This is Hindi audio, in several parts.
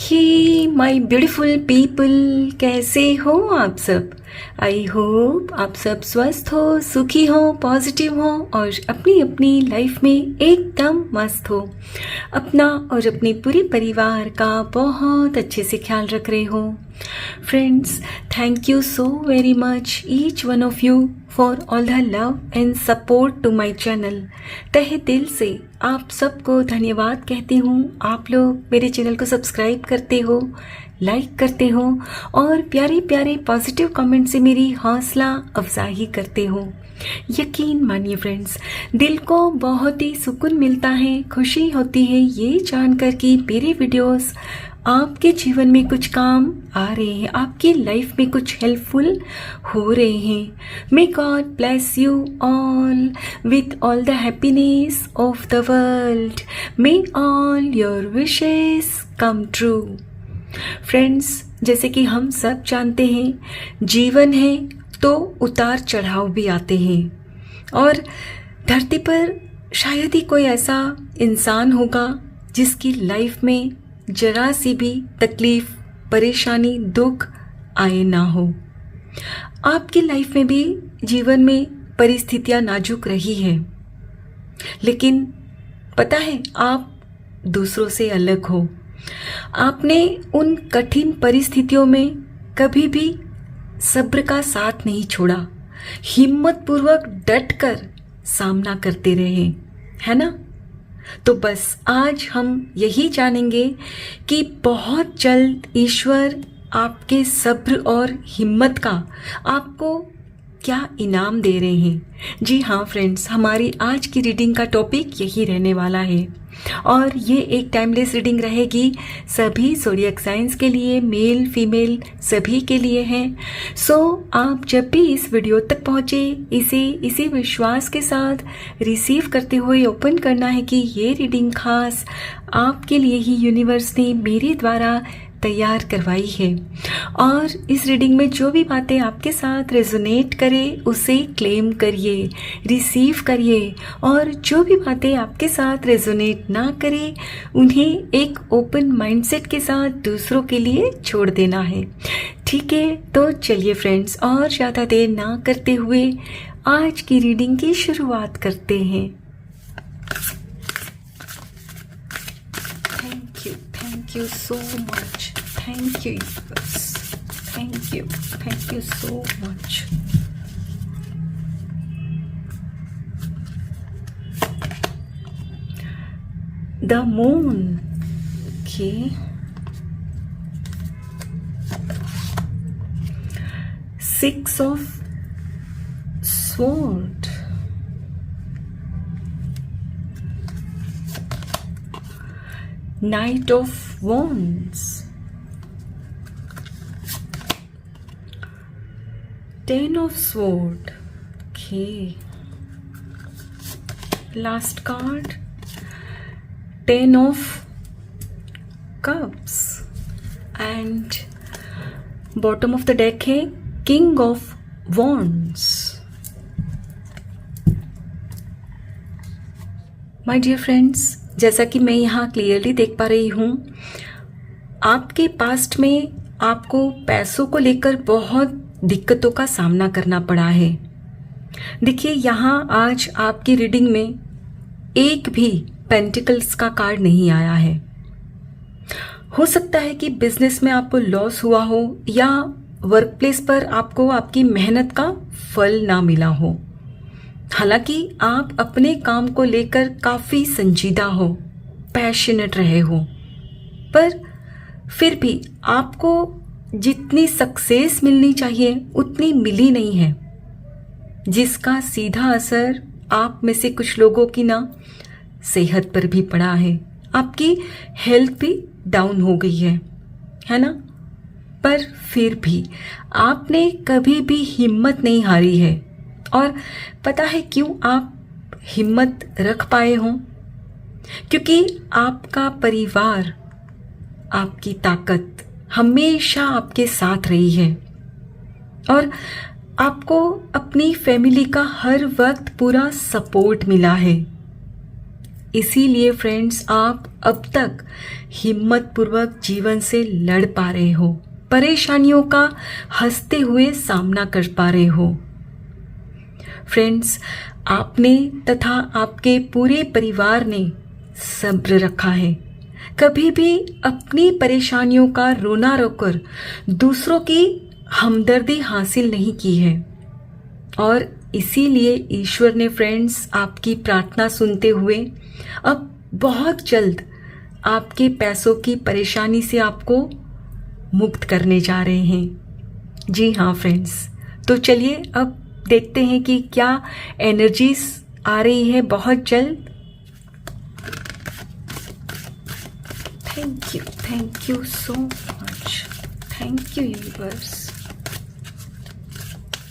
हे माय ब्यूटीफुल पीपल, कैसे हो आप सब। आई होप आप सब स्वस्थ हो, सुखी हो, पॉजिटिव हो और अपनी अपनी लाइफ में एकदम मस्त हो। अपना और अपने पूरे परिवार का बहुत अच्छे से ख्याल रख रहे हो। Friends, thank you so very much each one of you for all the love and support to my channel. तहे दिल से आप सबको धन्यवाद कहती हूँ। आप लोग मेरे चैनल को सब्सक्राइब करते हो, लाइक करते हो और प्यारे प्यारे पॉजिटिव कमेंट से मेरी हौसला अफजाई करते हो। यकीन मानिए फ्रेंड्स, दिल को बहुत ही सुकून मिलता है, खुशी होती है ये जानकर कि मेरे वीडियोस आपके जीवन में कुछ काम आ रहे हैं, आपकी लाइफ में कुछ हेल्पफुल हो रहे हैं। May God bless you all with all the happiness of the world. May all your wishes come true. Friends, जैसे कि हम सब जानते हैं, जीवन है तो उतार चढ़ाव भी आते हैं और धरती पर शायद ही कोई ऐसा इंसान होगा जिसकी लाइफ में जरा सी भी तकलीफ, परेशानी, दुख आए ना हो। आपकी लाइफ में भी जीवन में परिस्थितियां नाजुक रही है, लेकिन पता है आप दूसरों से अलग हो। आपने उन कठिन परिस्थितियों में कभी भी सब्र का साथ नहीं छोड़ा, हिम्मत पूर्वक डट कर सामना करते रहे, है ना। तो बस आज हम यही जानेंगे कि बहुत जल्द ईश्वर आपके सब्र और हिम्मत का आपको क्या इनाम दे रहे हैं। जी हाँ फ्रेंड्स, हमारी आज की रीडिंग का टॉपिक यही रहने वाला है और ये एक टाइमलेस रीडिंग रहेगी, सभी ज़ोडिएक साइंस के लिए, मेल फीमेल सभी के लिए है। सो आप जब भी इस वीडियो तक पहुँचे, इसे इसी विश्वास के साथ रिसीव करते हुए ओपन करना है कि ये रीडिंग खास आपके लिए ही यूनिवर्स ने मेरे द्वारा तैयार करवाई है और इस रीडिंग में जो भी बातें आपके साथ रेजोनेट करे उसे क्लेम करिए, रिसीव करिए और जो भी बातें आपके साथ रेजोनेट ना करे उन्हें एक ओपन माइंडसेट के साथ दूसरों के लिए छोड़ देना है। ठीक है, तो चलिए फ्रेंड्स, और ज़्यादा देर ना करते हुए आज की रीडिंग की शुरुआत करते हैं। Thank you so much. Thank you, universe. Thank you so much. The moon. Okay. Six of Swords. Knight of Wands, Ten of Swords. Okay. Last card, Ten of Cups and bottom of the deck है King of Wands. My dear friends, जैसा कि मैं यहाँ क्लियरली देख पा रही हूँ, आपके पास्ट में आपको पैसों को लेकर बहुत दिक्कतों का सामना करना पड़ा है। देखिए, यहाँ आज आपकी रीडिंग में एक भी पेंटिकल्स का कार्ड नहीं आया है। हो सकता है कि बिजनेस में आपको लॉस हुआ हो या वर्क प्लेस पर आपको आपकी मेहनत का फल ना मिला हो। हालांकि आप अपने काम को लेकर काफ़ी संजीदा हो, पैशनेट रहे हो, पर फिर भी आपको जितनी सक्सेस मिलनी चाहिए उतनी मिली नहीं है, जिसका सीधा असर आप में से कुछ लोगों की ना सेहत पर भी पड़ा है। आपकी हेल्थ भी डाउन हो गई है ना। पर फिर भी आपने कभी भी हिम्मत नहीं हारी है और पता है क्यों आप हिम्मत रख पाए हो? क्योंकि आपका परिवार, आपकी ताकत हमेशा आपके साथ रही है और आपको अपनी फैमिली का हर वक्त पूरा सपोर्ट मिला है। इसीलिए फ्रेंड्स आप अब तक हिम्मत पूर्वक जीवन से लड़ पा रहे हो, परेशानियों का हंसते हुए सामना कर पा रहे हो। फ्रेंड्स, आपने तथा आपके पूरे परिवार ने सब्र रखा है, कभी भी अपनी परेशानियों का रोना रोकर दूसरों की हमदर्दी हासिल नहीं की है। और इसीलिए ईश्वर ने फ्रेंड्स आपकी प्रार्थना सुनते हुए अब बहुत जल्द आपके पैसों की परेशानी से आपको मुक्त करने जा रहे हैं। जी हाँ फ्रेंड्स, तो चलिए अब देखते हैं कि क्या एनर्जीज आ रही है बहुत जल्द। Thank you so much, thank you universe,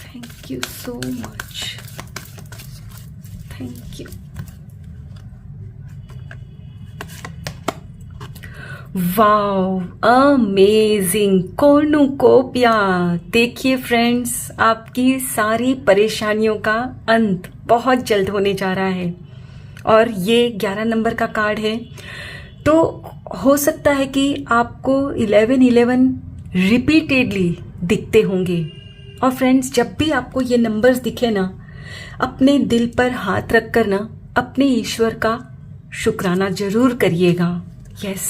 thank you so much, thank you. Wow, amazing cornucopia. देखिए फ्रेंड्स, आपकी सारी परेशानियों का अंत बहुत जल्द होने जा रहा है और ये 11 नंबर का कार्ड है। तो हो सकता है कि आपको 1111 रिपीटेडली दिखते होंगे। और फ्रेंड्स, जब भी आपको ये नंबर्स दिखे ना, अपने दिल पर हाथ रखकर ना अपने ईश्वर का शुक्राना जरूर करिएगा। Yes,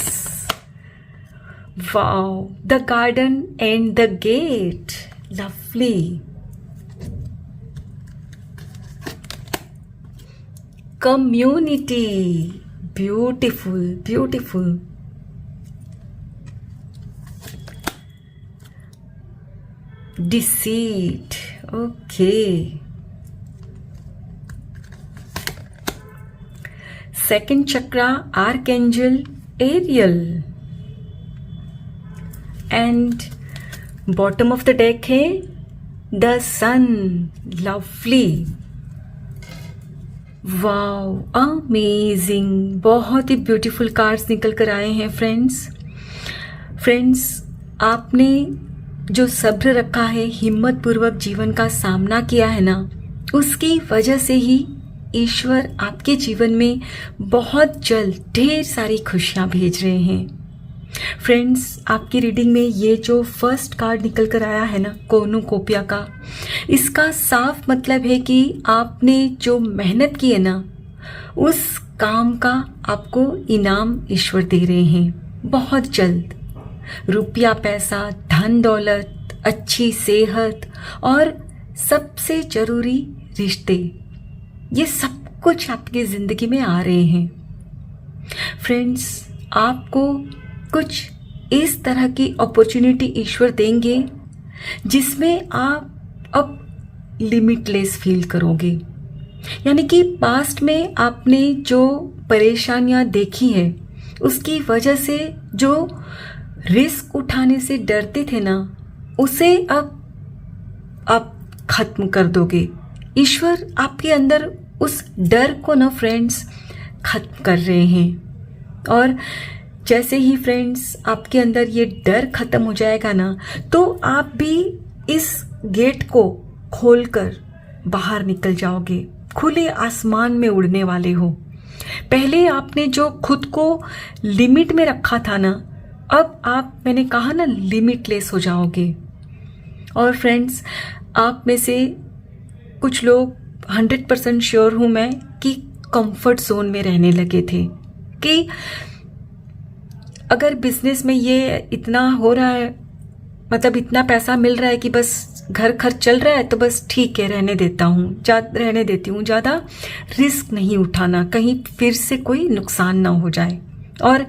wow, the garden and the gate, lovely. Community, beautiful beautiful. Deceit, okay. Second chakra, Archangel Ariel. And bottom of the deck है the Sun, lovely. Wow, amazing, बहुत ही ब्यूटीफुल कार्ड्स निकल कर आए हैं फ्रेंड्स। आपने जो सब्र रखा है, हिम्मत पूर्वक जीवन का सामना किया है ना, उसकी वजह से ही ईश्वर आपके जीवन में बहुत जल्द ढेर सारी खुशियां भेज रहे हैं। फ्रेंड्स, आपकी रीडिंग में ये जो फर्स्ट कार्ड निकल कर आया है ना, कॉर्नुकोपिया का, इसका साफ मतलब है कि आपने जो मेहनत की है ना, उस काम का आपको इनाम ईश्वर दे रहे हैं बहुत जल्द। रुपया, पैसा, धन दौलत, अच्छी सेहत और सबसे जरूरी रिश्ते, ये सब कुछ आपकी जिंदगी में आ रहे हैं। फ्रेंड्स, आपको कुछ इस तरह की अपॉर्चुनिटी ईश्वर देंगे जिसमें आप अब लिमिटलेस फील करोगे। यानी कि पास्ट में आपने जो परेशानियां देखी हैं, उसकी वजह से जो रिस्क उठाने से डरते थे ना, उसे अब आप खत्म कर दोगे। ईश्वर आपके अंदर उस डर को ना फ्रेंड्स खत्म कर रहे हैं। और जैसे ही फ्रेंड्स आपके अंदर ये डर खत्म हो जाएगा ना, तो आप भी इस गेट को खोलकर बाहर निकल जाओगे, खुले आसमान में उड़ने वाले हो। पहले आपने जो खुद को लिमिट में रखा था ना, अब आप, मैंने कहा ना, लिमिटलेस हो जाओगे। और फ्रेंड्स, आप में से कुछ लोग 100% श्योर हूं मैं कि कंफर्ट जोन में रहने लगे थे कि अगर बिजनेस में ये इतना हो रहा है, मतलब इतना पैसा मिल रहा है कि बस घर खर्च चल रहा है, तो बस ठीक है, रहने देती हूँ, ज़्यादा रिस्क नहीं उठाना, कहीं फिर से कोई नुकसान ना हो जाए। और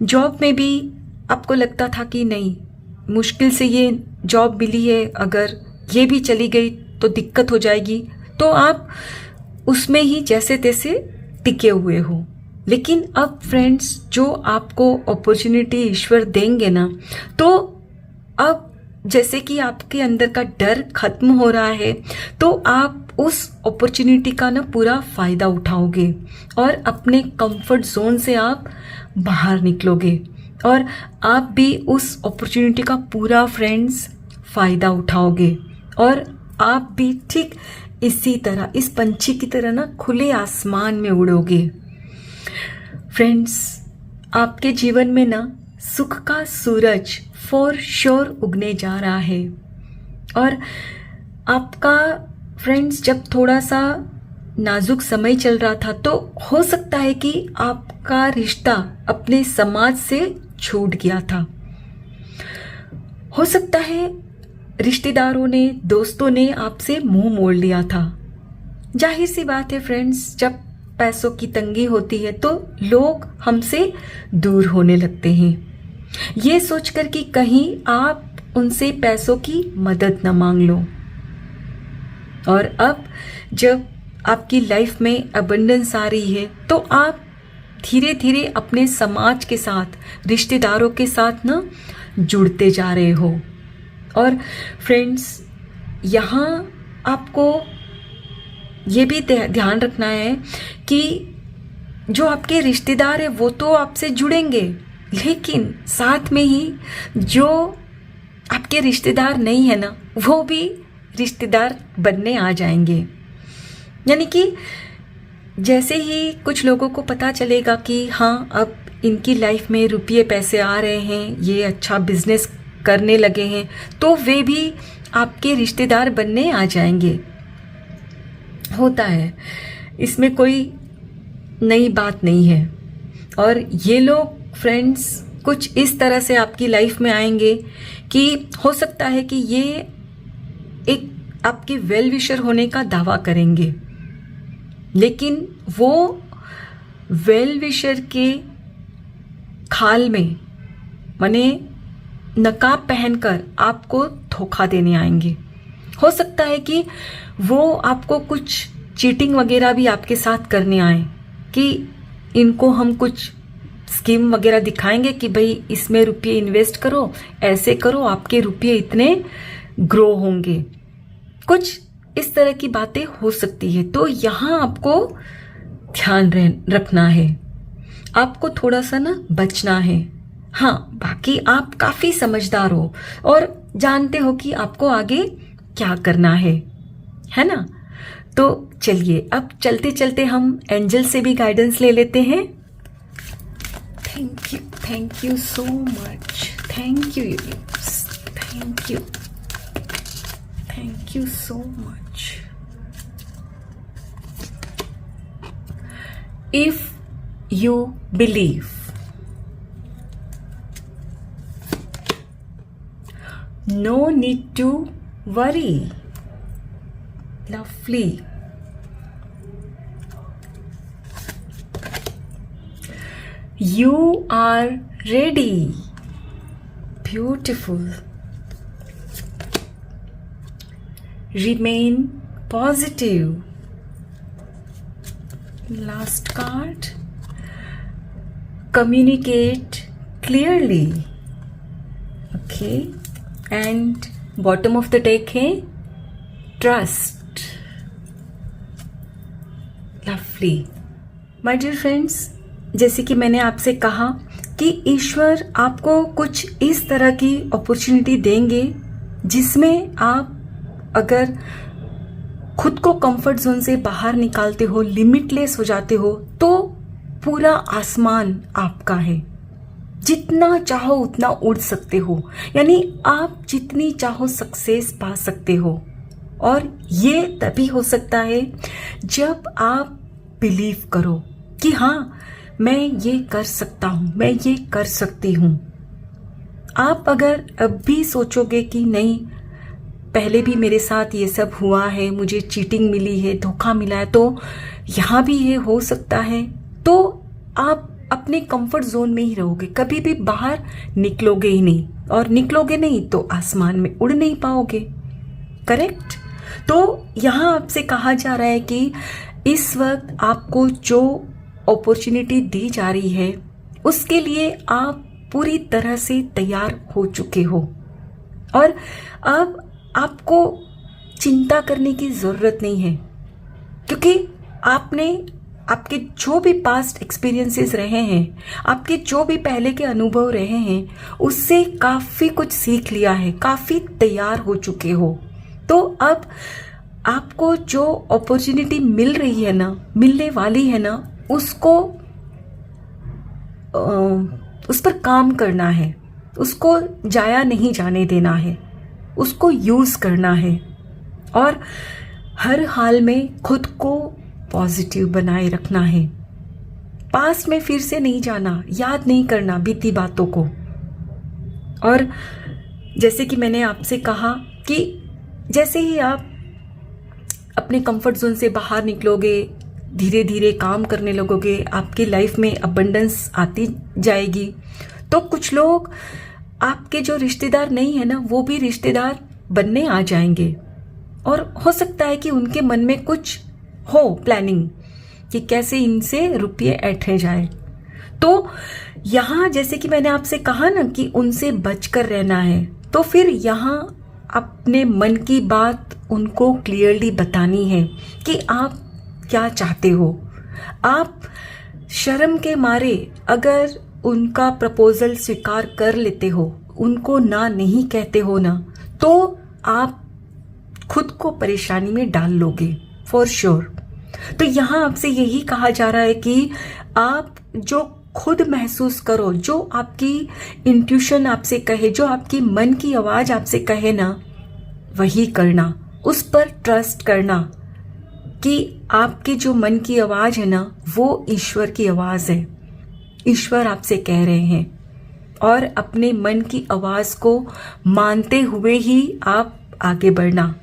जॉब में भी आपको लगता था कि नहीं, मुश्किल से ये जॉब मिली है, अगर ये भी चली गई तो दिक्कत हो जाएगी, तो आप उसमें ही जैसे तैसे टिके हुए हो। लेकिन अब फ्रेंड्स, जो आपको अपॉर्चुनिटी ईश्वर देंगे ना, तो अब जैसे कि आपके अंदर का डर खत्म हो रहा है, तो आप उस अपॉर्चुनिटी का ना पूरा फायदा उठाओगे और अपने कंफर्ट जोन से आप बाहर निकलोगे और आप भी उस अपॉर्चुनिटी का पूरा फ्रेंड्स फायदा उठाओगे और आप भी ठीक इसी तरह, इस पंछी की तरह ना खुले आसमान में उड़ोगे। फ्रेंड्स, आपके जीवन में ना सुख का सूरज फॉर श्योर उगने जा रहा है। और आपका फ्रेंड्स जब थोड़ा सा नाजुक समय चल रहा था तो हो सकता है कि आपका रिश्ता अपने समाज से छूट गया था। हो सकता है रिश्तेदारों ने, दोस्तों ने आपसे मुंह मोड़ लिया था। जाहिर सी बात है फ्रेंड्स, जब पैसों की तंगी होती है तो लोग हमसे दूर होने लगते हैं, ये सोचकर कि कहीं आप उनसे पैसों की मदद न मांग लो। और अब जब आपकी लाइफ में अबंडेंस आ रही है तो आप धीरे धीरे अपने समाज के साथ, रिश्तेदारों के साथ ना जुड़ते जा रहे हो। और फ्रेंड्स, यहाँ आपको ये भी ध्यान रखना है कि जो आपके रिश्तेदार है वो तो आपसे जुड़ेंगे, लेकिन साथ में ही जो आपके रिश्तेदार नहीं है ना, वो भी रिश्तेदार बनने आ जाएंगे। यानी कि जैसे ही कुछ लोगों को पता चलेगा कि हाँ, अब इनकी लाइफ में रुपये पैसे आ रहे हैं, ये अच्छा बिजनेस करने लगे हैं, तो वे भी आपके रिश्तेदार बनने आ जाएंगे। होता है, इसमें कोई नई बात नहीं है। और ये लोग फ्रेंड्स कुछ इस तरह से आपकी लाइफ में आएंगे कि हो सकता है कि ये एक आपके वेल विशर होने का दावा करेंगे, लेकिन वो वेल विशर के खाल में माने नकाब पहनकर आपको धोखा देने आएंगे। हो सकता है कि वो आपको कुछ चीटिंग वगैरह भी आपके साथ करने आए कि इनको हम कुछ स्कीम वगैरह दिखाएंगे कि भाई इसमें रुपये इन्वेस्ट करो, ऐसे करो, आपके रुपये इतने ग्रो होंगे। कुछ इस तरह की बातें हो सकती है। तो यहाँ आपको ध्यान रखना है, आपको थोड़ा सा ना बचना है। हाँ, बाकी आप काफी समझदार हो और जानते हो कि आपको आगे क्या करना है ना। तो चलिए अब चलते चलते हम एंजल से भी गाइडेंस ले लेते हैं। Thank you so much, thank you universe, thank you so much. If you believe, no need to worry. Lovely. You are ready. Beautiful. Remain positive. Last card. Communicate clearly. Okay. And bottom of the deck है trust. Lovely my dear friends, जैसे कि मैंने आपसे कहा कि ईश्वर आपको कुछ इस तरह की अपॉर्चुनिटी देंगे जिसमें आप अगर खुद को कंफर्ट जोन से बाहर निकालते हो, लिमिटलेस हो जाते हो, तो पूरा आसमान आपका है। जितना चाहो उतना उड़ सकते हो, यानी आप जितनी चाहो सक्सेस पा सकते हो। और ये तभी हो सकता है जब आप बिलीव करो कि हाँ, मैं ये कर सकता हूं, मैं ये कर सकती हूं। आप अगर अब भी सोचोगे कि नहीं, पहले भी मेरे साथ ये सब हुआ है, मुझे चीटिंग मिली है, धोखा मिला है, तो यहाँ भी ये हो सकता है, तो आप अपने कंफर्ट जोन में ही रहोगे, कभी भी बाहर निकलोगे ही नहीं। और निकलोगे नहीं तो आसमान में उड़ नहीं पाओगे। करेक्ट? तो यहाँ आपसे कहा जा रहा है कि इस वक्त आपको जो अपॉर्चुनिटी दी जा रही है उसके लिए आप पूरी तरह से तैयार हो चुके हो। और अब आपको चिंता करने की जरूरत नहीं है, क्योंकि आपके जो भी पास्ट एक्सपीरियंसेस रहे हैं, आपके जो भी पहले के अनुभव रहे हैं, उससे काफ़ी कुछ सीख लिया है, काफ़ी तैयार हो चुके हो। तो अब आपको जो अपॉर्चुनिटी मिल रही है ना, मिलने वाली है ना, उसको उस पर काम करना है, उसको जाया नहीं जाने देना है, उसको यूज़ करना है और हर हाल में खुद को पॉजिटिव बनाए रखना है। पास्ट में फिर से नहीं जाना, याद नहीं करना बीती बातों को। और जैसे कि मैंने आपसे कहा कि जैसे ही आप अपने कंफर्ट जोन से बाहर निकलोगे, धीरे धीरे काम करने लगोगे, आपकी लाइफ में अबंडेंस आती जाएगी। तो कुछ लोग आपके जो रिश्तेदार नहीं है ना, वो भी रिश्तेदार बनने आ जाएंगे और हो सकता है कि उनके मन में कुछ हो प्लानिंग कि कैसे इनसे रुपये ऐंठे जाए। तो यहाँ जैसे कि मैंने आपसे कहा ना कि उनसे बचकर रहना है, तो फिर यहाँ अपने मन की बात उनको क्लियरली बतानी है कि आप क्या चाहते हो। आप शर्म के मारे अगर उनका प्रपोजल स्वीकार कर लेते हो, उनको ना नहीं कहते हो ना, तो आप खुद को परेशानी में डाल लोगे फॉर श्योर। तो यहाँ आपसे यही कहा जा रहा है कि आप जो खुद महसूस करो, जो आपकी इंट्यूशन आपसे कहे, जो आपकी मन की आवाज आपसे कहे ना, वही करना। उस पर ट्रस्ट करना कि आपके जो मन की आवाज है ना, वो ईश्वर की आवाज है। ईश्वर आपसे कह रहे हैं और अपने मन की आवाज को मानते हुए ही आप आगे बढ़ना।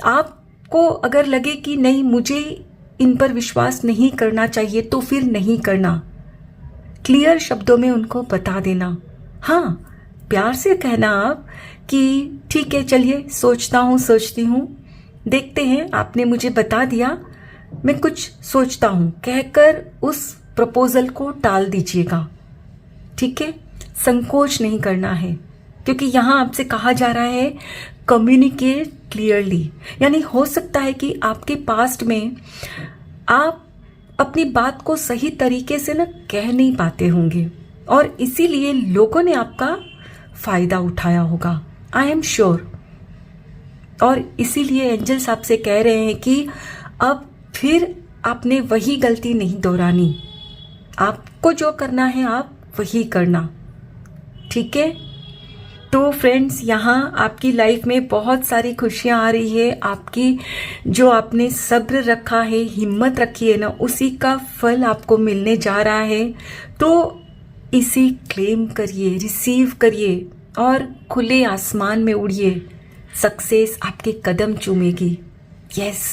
आपको अगर लगे कि नहीं, मुझे इन पर विश्वास नहीं करना चाहिए, तो फिर नहीं करना। क्लियर शब्दों में उनको बता देना। हाँ, प्यार से कहना आप कि ठीक है, चलिए सोचती हूँ, देखते हैं, आपने मुझे बता दिया, मैं कुछ सोचता हूँ, कहकर उस प्रपोजल को टाल दीजिएगा। ठीक है, संकोच नहीं करना है, क्योंकि यहाँ आपसे कहा जा रहा है कम्युनिकेट क्लियरली। यानी हो सकता है कि आपके पास्ट में आप अपनी बात को सही तरीके से ना कह नहीं पाते होंगे और इसीलिए लोगों ने आपका फायदा उठाया होगा, आई एम श्योर। और इसीलिए एंजल्स आपसे कह रहे हैं कि अब फिर आपने वही गलती नहीं दोहरानी। आपको जो करना है आप वही करना। ठीक है, तो फ्रेंड्स, यहाँ आपकी लाइफ में बहुत सारी खुशियाँ आ रही है। आपकी जो आपने सब्र रखा है, हिम्मत रखी है ना, उसी का फल आपको मिलने जा रहा है। तो इसे क्लेम करिए, रिसीव करिए और खुले आसमान में उड़िए। सक्सेस आपके कदम चूमेगी। यस,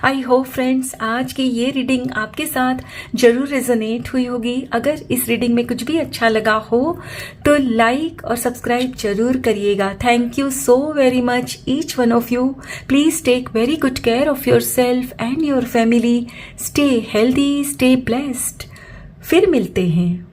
आई होप फ्रेंड्स आज की ये रीडिंग आपके साथ जरूर रेजोनेट हुई होगी। अगर इस रीडिंग में कुछ भी अच्छा लगा हो तो लाइक और सब्सक्राइब जरूर करिएगा। Thank you so very much each one of you. Please take very good care of yourself and your family. Stay healthy, stay blessed. फिर मिलते हैं।